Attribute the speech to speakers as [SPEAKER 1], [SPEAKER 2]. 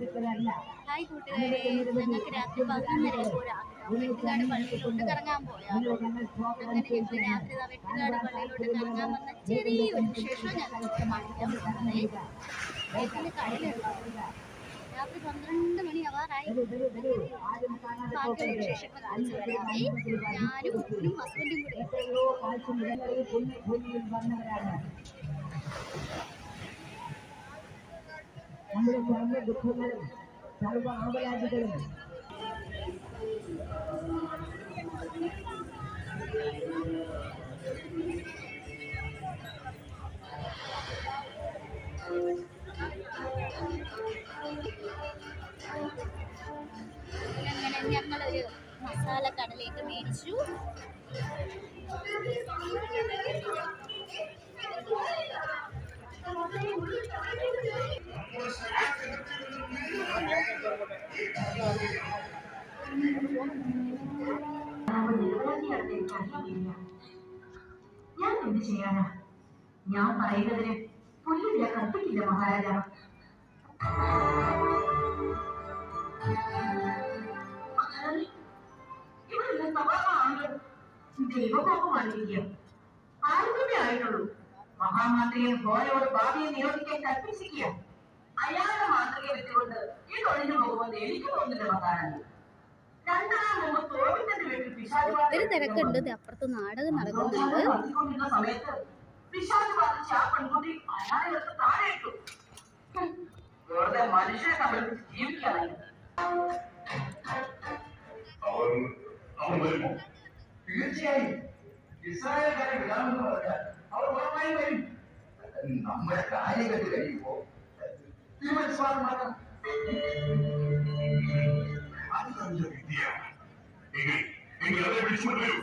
[SPEAKER 1] Hi കൂട്ടുകാരെ, ഞങ്ങൾക്ക് രാത്രി 11:30 ഒരാഗ്രഹം വെട്ടുകാട് പള്ളിയിലോട്ട് കറങ്ങാൻ പോയാലോ. അങ്ങനെ ഞങ്ങൾ രാത്രി വെട്ടുകാട് പള്ളിയിലോട്ട് കറങ്ങാൻ വന്ന ചെറിയൊരു വിശേഷം ഞങ്ങളോട് കാണിക്കാൻ പോകുന്നത്. വീട്ടിൽ കടലുണ്ടോ? രാത്രി 12 മണിയാവാറായി. ബാക്കിയുള്ള വിശേഷങ്ങൾ കാണിച്ചു തരാമേ. ഞാനും ഉപ്പനും ഹസ്ബൻഡും കൂടി.
[SPEAKER 2] നമ്മുടെ സർവ്വ ദുഃഖങ്ങളും സർവ്വ ആവലാതികളും
[SPEAKER 1] അങ്ങനെ ഞങ്ങളൊരു മസാല കടലേക്ക് മേടിച്ചു.
[SPEAKER 2] ഞാൻ എന്ത് ചെയ്യാനാ? ഞാൻ പറയുന്നതിന് പുല്ലില്ല കത്തിക്കില്ല മഹാരാജ. ഇവിടെ സമാധാനം ദൈവകോപമായിരിക്കും. ആർക്കൊക്കെ ആയിട്ടുള്ളൂ. മഹാമാന്ത്രികൻ ഘോരയോട് ഭാവിയെ നിരോധിക്കാൻ കൽപ്പിച്ചിരിക്കുക. അയാളുടെ മാതൃക വെച്ചുകൊണ്ട് ഈ തൊഴിഞ്ഞു പോകുമെന്ന് എനിക്ക് തോന്നുന്നില്ല മഹാരാജ.
[SPEAKER 1] ഒത്തിരി തിരക്കുണ്ട്. അപ്പുറത്ത് നാടകം നടക്കുന്നുണ്ട്.
[SPEAKER 2] സമയത്ത് പിശാച് ബാധിച്ച ആ പെൺകുട്ടി അയാളെ എടുത്ത് താഴെ ഇട്ടു. വെറുതെ മനുഷ്യരെ തമ്മിൽ ജീവിക്കാനായി.
[SPEAKER 3] തീർച്ചയായും ഇസ്രായേൽക്കാരെ വിടാമെന്ന് പറഞ്ഞാൽ അവർ ഉറപ്പായും വരും. നമ്മുടെ കാര്യങ്ങൾ കഴിയുമ്പോ തീരുമാനിച്ചു മാറ്റാം. അത് നല്ല വിദ്യയാണ്. എങ്കിൽ അവരെ വിളിച്ചുകൊണ്ട് വരൂ.